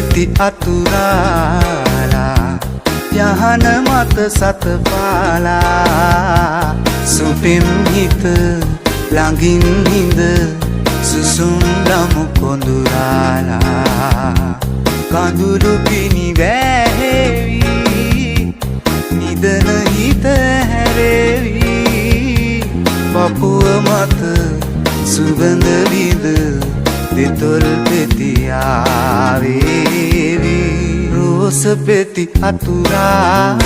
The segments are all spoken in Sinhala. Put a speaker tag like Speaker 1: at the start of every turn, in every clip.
Speaker 1: පෙති අතුරාලා යහන මත සතපාලා සුපිම් හිත ළඟින් හිඳ සුසුම් ලමු කොඳුරාලා කඳුළු පිණි වැහෙවි නිදන හිත හැරෙවි පපුව මත සුවඳ විඳ දෙතොල් පෙති ආවේවි රෝස පෙති අතුරාලා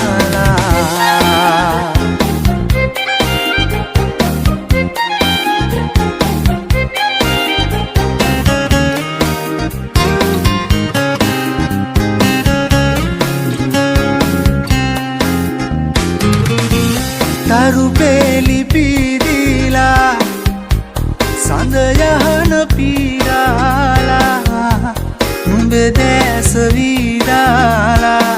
Speaker 1: තරු පෙලි පීදිලා සඳ යහන පීරාලා නුඹේ දැස විදාලා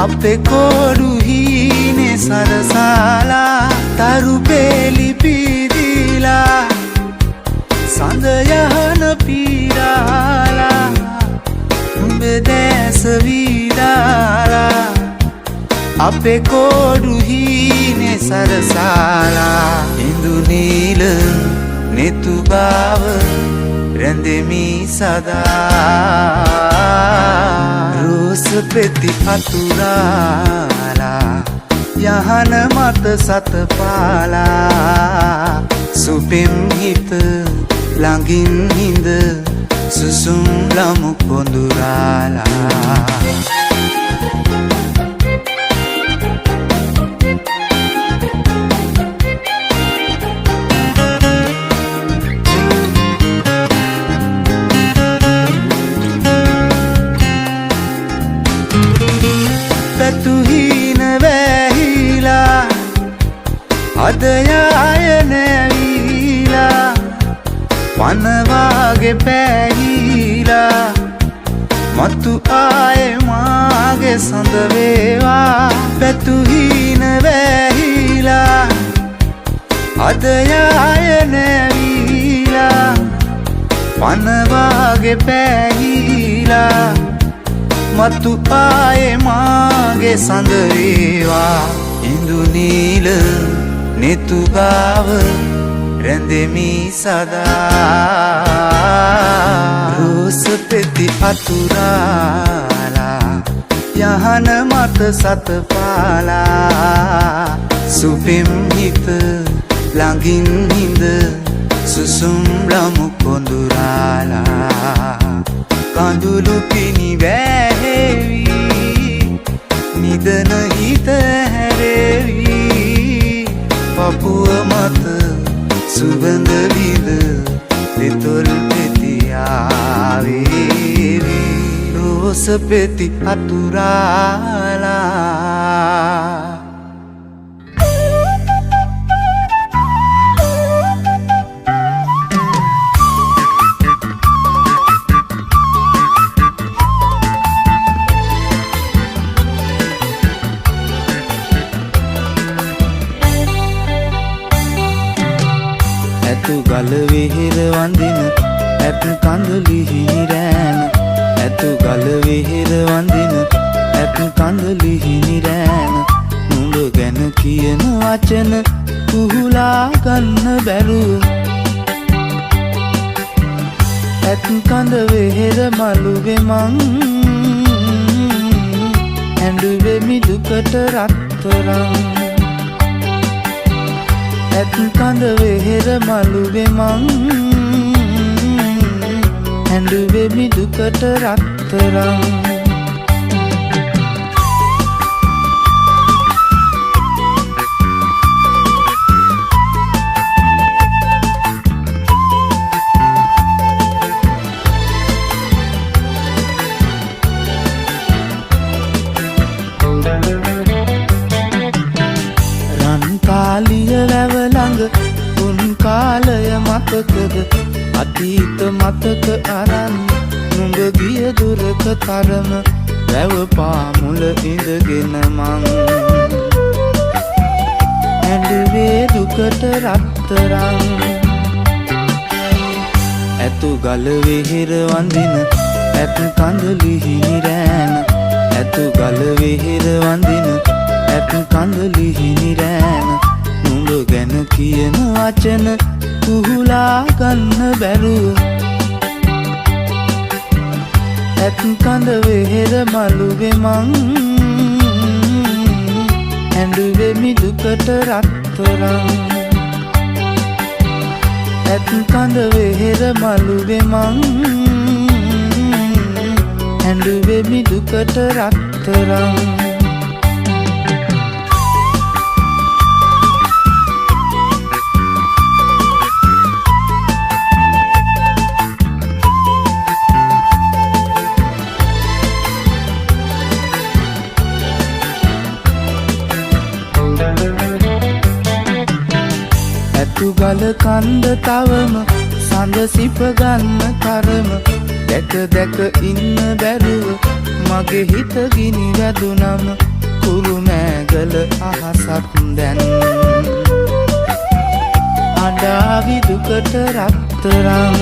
Speaker 1: අපේ කොඩු හීනේ සරසාලා තරු පෙලි පීදිලා සඳ යහන පීරාලා නුඹේ දැස විදාලා අපේ කොඩු හීනේ සරසාලා ඉඳු නීල නෙතු බව රැඳෙමි සදා රෝස පෙති අතුරාලා යහන මත සතපාලා සුපිම් හිත ළඟින් හිඳ සුසුම් ලමු කොඳුරාලා පැතුහින වැහිලා අදයාය නැවිලා පනවාගේ පැහිලා මතු ආයේ මාගේ සඳ වේවා පැතුහින වැහිලා අදයාය නැවිලා පනවාගේ පැහිලා මතු ආයේ මාගේ සඳ වේවා ඉඳු නීල නෙතු ගාව රැඳෙමි සදා රෝස පෙති අතුරාලා යහන මත සතපාලා සුපිම් හිත ළඟින් හිඳ සුසුම් ලමු කොඳුරාලා කඳුළු පිණි වැහෙවි නිදන හිත හැරෙවි පපුව මත සුවඳ විඳ දෙතොල් පෙති ආවේවි රෝස පෙති අතුරාලා ඇතු ගල විහිර වඳින ඇත් කඳුළු හිමිරෑන ඇතු ගල විහිර වඳින ඇත් කඳුළු හිමිරෑන නුඹ ගැන කියන වචන කුහුලා ගන්න බැරුව ඇත් කඳ විහිර මළුවේ මං ඇඬුවේ මිදුකට රත්තරන් ඇත් කඳ වෙහෙර මළුවේ මං ඇඬුවේ මිදුකට රත්තරන් කාලිය වැව ළඟ උන් කාලය මතකද අතීත මතක අරන් නුඹ ගිය දුරක තරම වැව පාමුල ඉඳගෙන මං ඇඬුවේ දුකට රත්තරන් ඇතු ගල විහිර වඳින ඇත් කඳලිහි නිරෑන ඇතු ගල වෙහෙර වඳින ඇත් කඳලිහි නිරෑන නුඹ ගැන කියන වචන කුහුලා ගන්න බැරුව ඇත් කඳ වෙහෙර මළුවේ මං ඇඬුවෙමි දුකට රත්තරන් ඇත් කඳ වෙහෙර මළුවේ මං ඇඬුවෙමි දුකට රත්තරන් ඇතු ගල කන්ද තවම සඳ සිප ගන්න තරම දැක දැක ඉන්න බැරුව මගේ හිත ගිනි වැදුනම කුරුමෑගල අහසක් දැන් අඬාවි දුකට රත්තරන්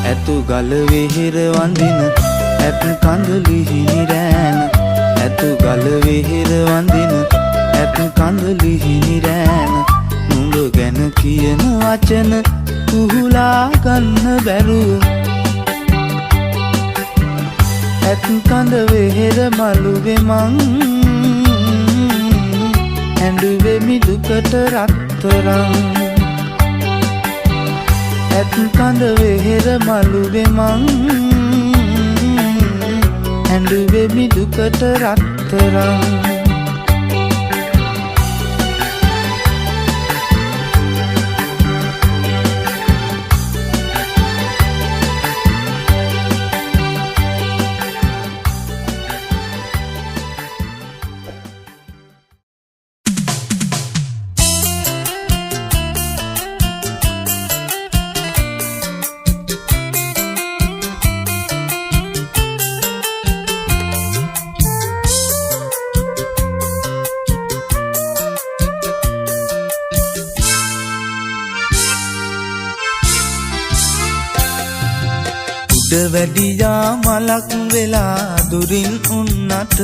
Speaker 1: ඇතු ගල වෙහෙර වඳින ඇත් කඳලිහි නිරෑන ඇතු ගල වෙහෙර වඳින ඇත් කඳලිහි නිරෑන නුඹ ගැන කියන වචන කුහුලා ගන්න බැරුව ඇත් කඳ වෙහෙර මළුවේ මං ඇඬුවෙමි දුකට රත්තරන් ඇත් කඳ වෙහෙර මළුවේ මං ඇඬුවෙමි දුකට රත්තරන් වැඩියා මලක් වෙලා දුරින් උන්නට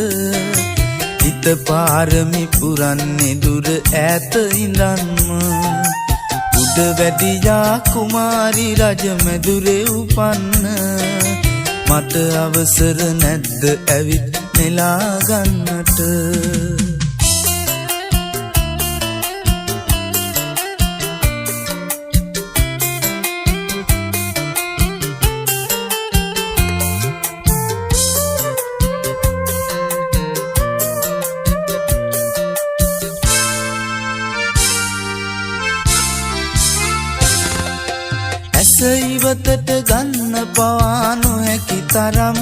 Speaker 1: හිත පාරමි පුරන්නේ දුර ඈත ඉඳන්ම උඩ වැඩියා කුමාරි රජ මැදුරේ උපන්න මට අවසර නැද්ද ඇවිත් නෙලා ගන්නට ඉවතට ගන්න පවා නොහැකි තරම්ම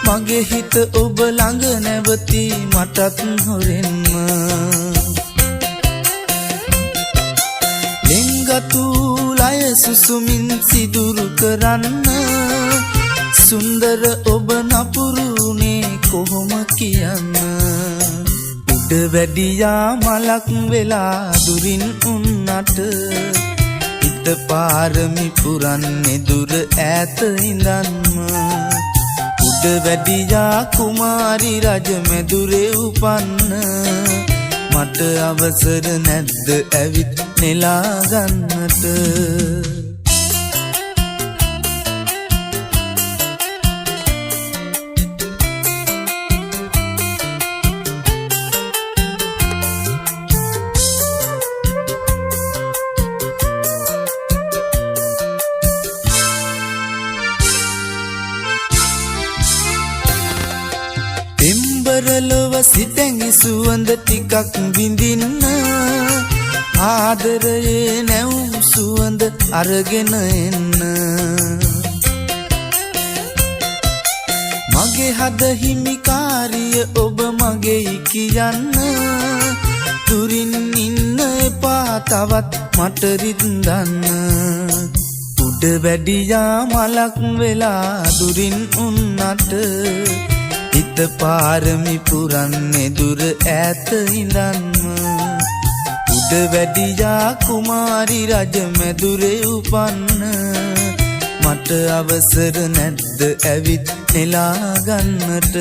Speaker 1: මගේ හිත ඔබ ළඟ නැවති මටත් හොරෙන්ම ලෙන්ගතු ලය සුසුමින් සිදුරු කරන්න සුන්දර ඔබ නපුරුනේ කොහොම කියන්න උඩ වැඩියා මලක් වෙලා දුරින් උන්නට පාරමි පුරන්නේ දුර ඈත ඉඳන්ම උඩ වැඩියා කුමාරි රජ මැදුරේ උපන්න මට අවසර නැද්ද ඇවිත් නෙලා ගන්නට පෙම්බරලොව සිතැඟි සුවඳ ටිකක් විඳින්න ආදරයේ නැවුම් සුවඳ අරගෙන එන්න මගේ හද හිමිකාරිය ඔබ මගේ කියන්න දුරින් ඉන්න එපා තවත් මට රින්දන්න උඩ වැඩියා මලක් වෙලා දුරින් උන්නට හිත පාරමි පුරන්නේ දුර ඈත ඉඳන්ම උඩ වැඩියා කුමාරි රජ මැදුරේ උපන්න මට අවසර නැද්ද ඇවිත් නෙලා ගන්නට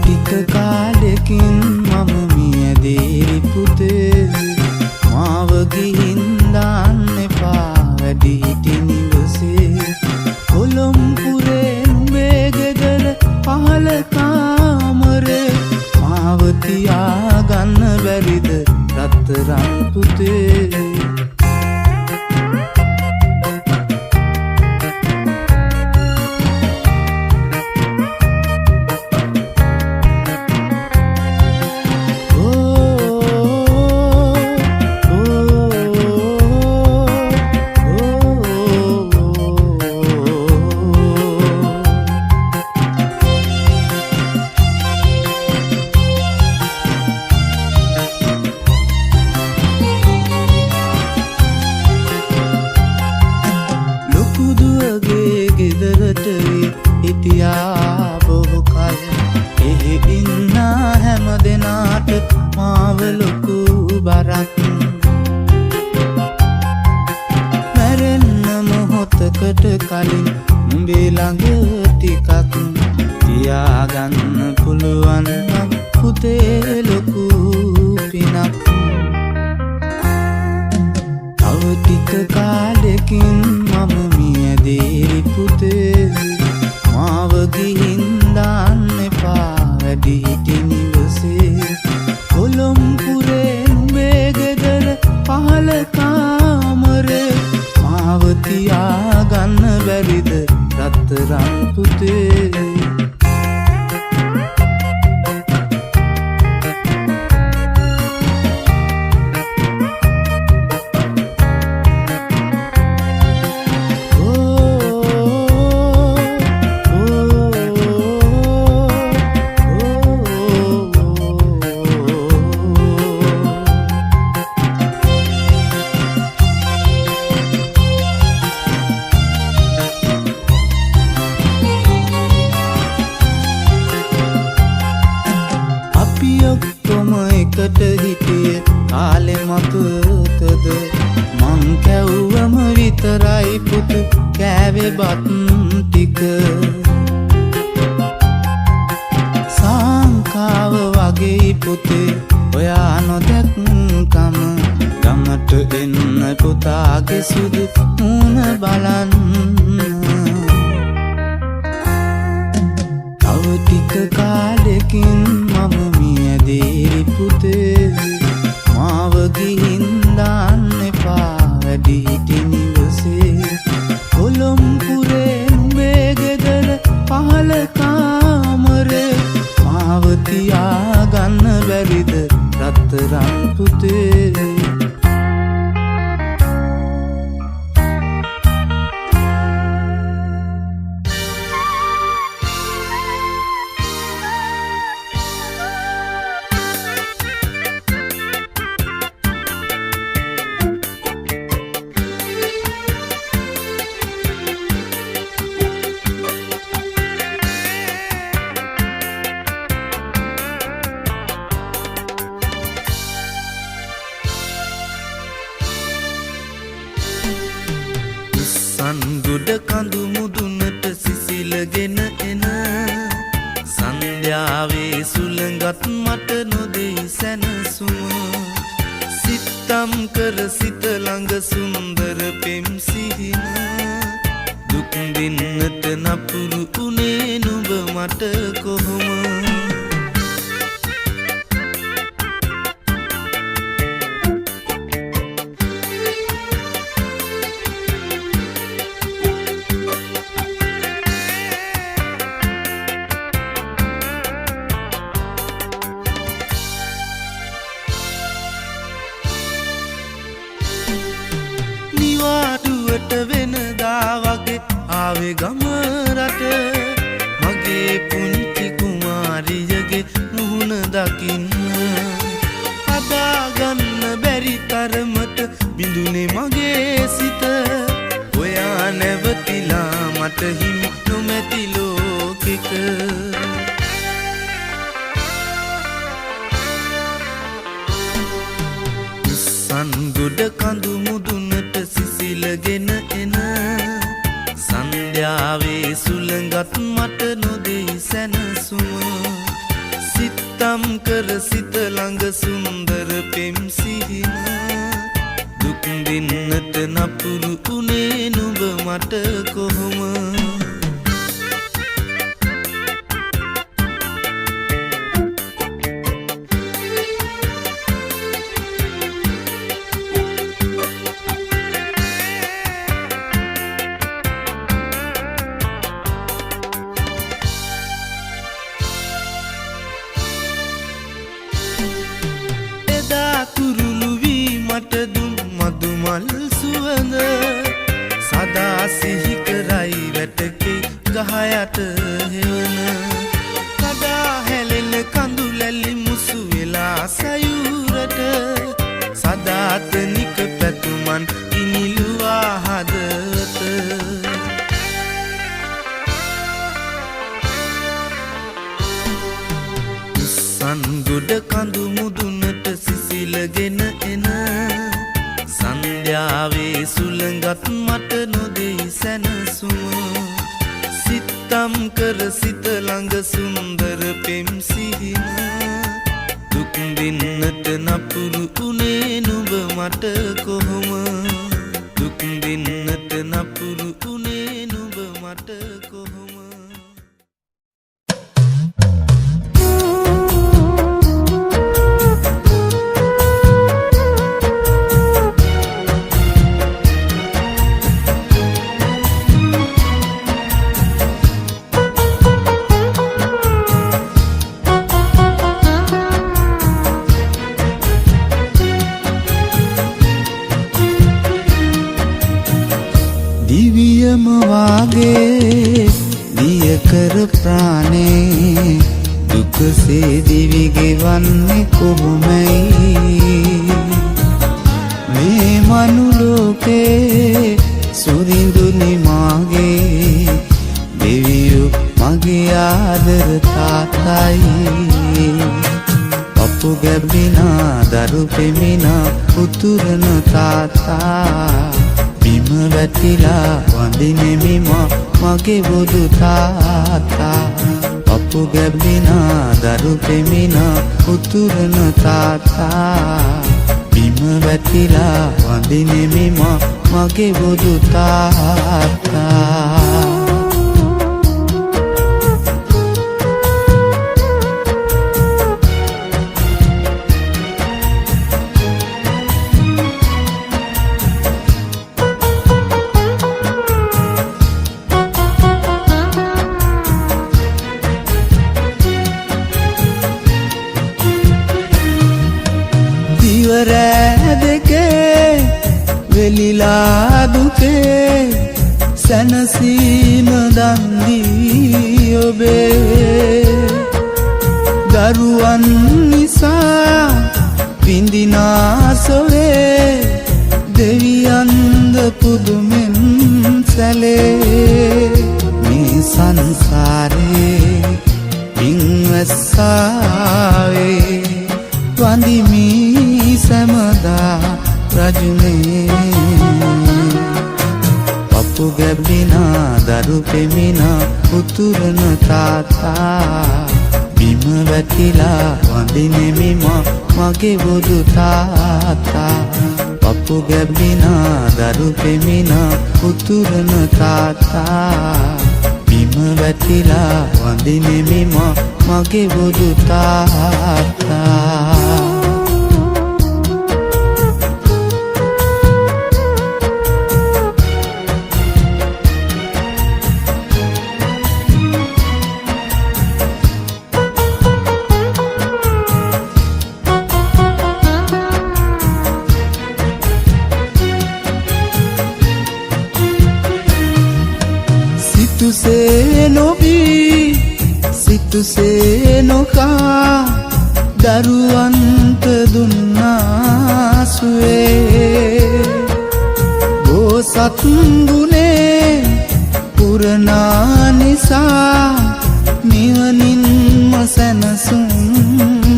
Speaker 1: ටික කාලෙකින් මම මියදී පුතේ මාව ගිහින් දාන්න එපා වැඩි හිටි නිවසේ කොළඹුරේ නුඹේ ගෙදර පහළ කාමරේ මාව තියාගන්න බැරිද රත්තරන් පුතේ හිටියා බොහෝ කල එහි ඉන්න හැම දෙනාට මාව ලොකු බරක් මැරෙන්න මොහොතකට කලින් උඹේ ළඟ ටිකක් තියාගන්න පුළුවන් නම් පුතේ ලොකු පිනක් තව ටික කාලෙකින් මම මියදී පුතේ මාව ගිහින් දාන්න එපා වැඩි හිටි නිවසේ කොළඹුරේ නුඹේ ගෙදර පහළ කාමරේ මාව තියාගන්න බැරිද රත්තරන් පුතේ ඔක්කොම එකට හිටිය කාලෙ මතකද මං කැව්වම විතරයි පුතු කෑවේ බත් ටික සංකාව වගේ පුතේ ඔයා නොදැක්කම ගමට එන්න පුතාගේ සුදු මුණ බලන්න තව ටික කාලෙකින් මම මියදී පුතේ මාව ගිහින් දාන්න එපා වැඩි හිටි නිවසේ කොළඹුරේ නුඹේ ගෙදර පහළ කාමරේ මාව තියාගන්න බැරිද රත්තරන් පුතේ සංගුඩ කඳු මුදුනට සිසිලගෙන එන සන්ධ්‍යාවේ සුළඟත් මට නොදෙයි සැනසුම සිතම් කර සිත ළඟ සුන්දර පෙම් සිහින දුක් දෙන්නට නපුරු උනේ නුඹ මට කොහොම ආවේ ගම රට මගේ පුංචි කුමාරියගේ මුහුණ දකින්න හදාගන්න බැරි තරමට බිඳුනේ මගේ සිත ඔයා නැවතිලා මට හිමි නොමැති ලෝකෙක සංගොඩ කඳු මුදුනට සිසිලගෙන එන සන්ධ්‍යාවේ සුළඟත් මට නොදෙයි සැනසුම සිතම් කර සිත ළඟ සුන්දර පෙම් සිහින දුක් දෙන්නට නපුරු උනේ නුඹ මට කොහොම සුවඳ සදා සිහි කරයි වැටකේ ගහයට හෙවන කඩා හැලෙන කඳු ලැලි මුසු වෙලා සයුරට සදාතනික පැතුමන් ඉනිලුවා හදවත සංගොඩ කඳු මුදුනට සිසිලගෙන එන සන්ධ්‍යාවේ සුළඟත් මට නොදෙයි සැනසුම සිතම් කර සිත ළඟ සුන්දර පෙම් සිහින දුක් දෙන්නට නපුරු උනේ නුඹ මට කොහොම දුක් දෙන්නට නපුරු උනේ නුඹ මට කොහොම දිවියම වාගේ දිය කර ප්‍රාණේ දුකසේ දිවි ගෙවන්නේ කොහොමයි මේ මනුලෝකේ සුරිඳුනි මාගේ දෙවියෝ මගේ ආදර තාත්තයි පපු ගැබ්බිනා දරු පෙමිනා උතුරන තාත්තා බිම වැටිලා වඳිනෙමි මගේ බුදු තාත්තා පපු ගැබ්බිනා දරු පෙමිනා උතුරන තාත්තා බිම වැටිලා වඳිනෙමි මගේ බුදු තාත්තා රෑ දෙකේ වෙලිලා දුකේ සැනසීම දන්දී ඔබේ දරුවන් නිසා විඳිනා සොවේ දෙවියන්ද පුදුමෙන් සැලේ මේ සංසාරේ පින්වස්සාවේ වඳිමි සමදා රජුනේ පපු ගැබ්බිනා දරු පෙමිනා උතුරන තාත්තා බිම වැටිලා වඳිනෙමි මගේ බුදු තාත්තා පපු ගැබ්බිනා දරු පෙමිනා උතුරන තාත්තා බිම වැටිලා වඳිනෙමි මගේ බුදු තාත්තා කනසේ නොබී සිතුසේ නොකා දරුවන්ට දුන්නාසුවේ බෝසත් ගුණේ පුරනා නිසා නිවනින්ම සැනසුම්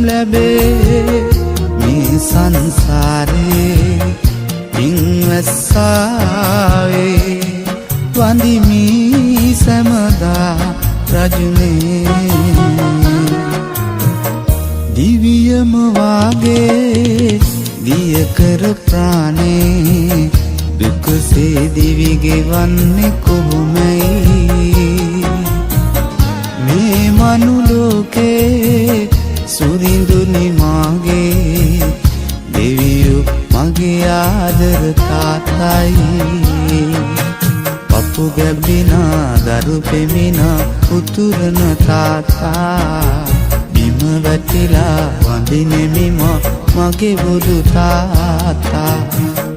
Speaker 1: ලැබේ මේ සංසාරේ පින්වැස්සාවේ වඳිමි සැමදා රජුනේ දිවියම වාගේ දිය කර ප්‍රාණේ දුකසේ දිවි ගෙවන්නේ කොහොමයි මේ මනුලෝකේ සුරිඳුනි මාගේ දෙවියෝ මගේ ආදර තාත්තයි පපු ගැබ්බිනා දරු පෙමිනා උතුරන තාත්තා බිම වැටිලා වඳිනෙමිම මගේ බුදු තාත්තා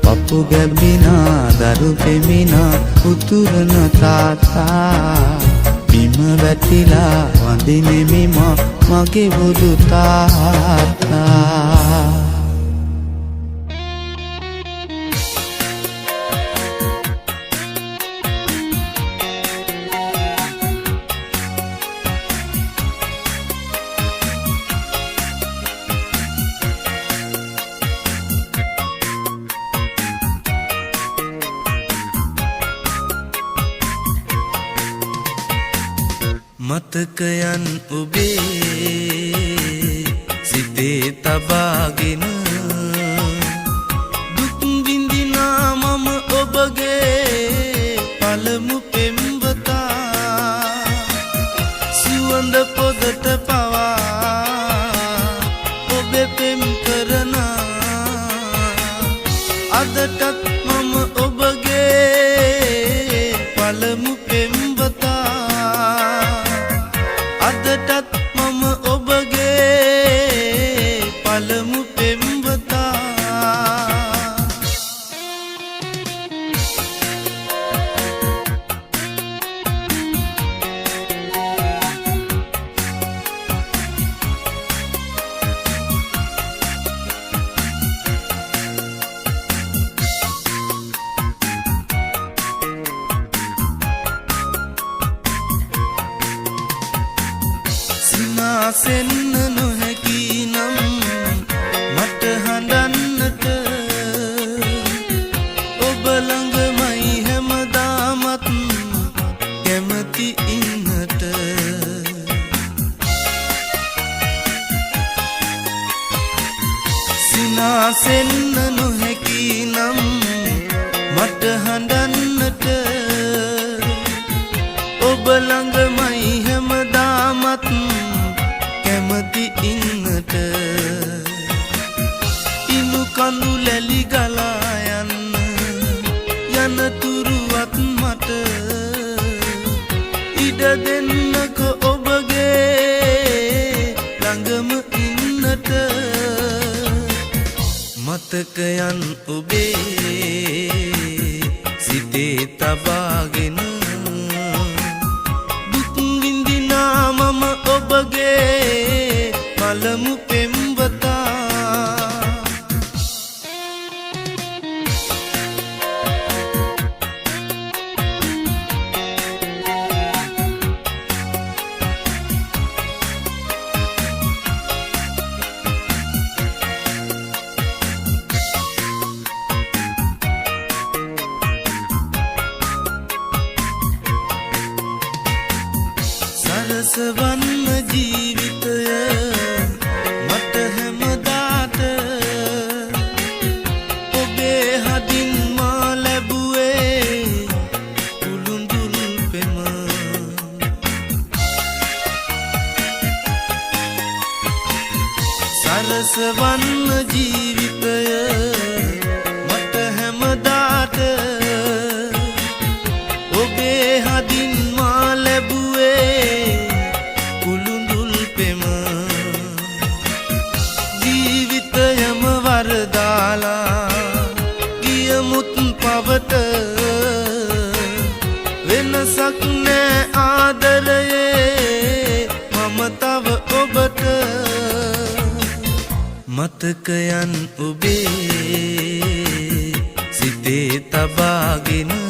Speaker 1: පපු ගැබ්බිනා දරු පෙමිනා උතුරන තාත්තා බිම වැටිලා වඳිනෙමිම මගේ බුදු තාත්තා මතකයන් ඔබේ සිතේ තබාගෙන දුක් විඳිනා මම ඔබගේ පළමු පෙම්වතා සුවඳ පොදට පවා ඔබේ පෙම් කරන අදටත් මම ඔබගේ පළමු පෙම්වතා අදටත් මම ඔබගේ පළමු පෙම්වතා සිනාසෙන්න නොහැකි නම් මට හඬන්නට ඔබ ළඟමයි හැමදාමත් කැමති ඉන්නට සිනාසෙන්න නොහැකි නම් මට හඬන්නට ඔබ ළඟමයි හැමදාමත් කැමති ඉන්නට ඉනු කඳු ලැලි ගලා යන්න යන තුරුවත් මට ඉඩ දෙන්නක ඔබගේ ළඟම ඉන්නට මතකයන් ඔබේ සිතේ තබාගෙන මම ඔබගේ පළමු පෙම්වතා මතකයන් ඔබේ සිතේ තබාගෙන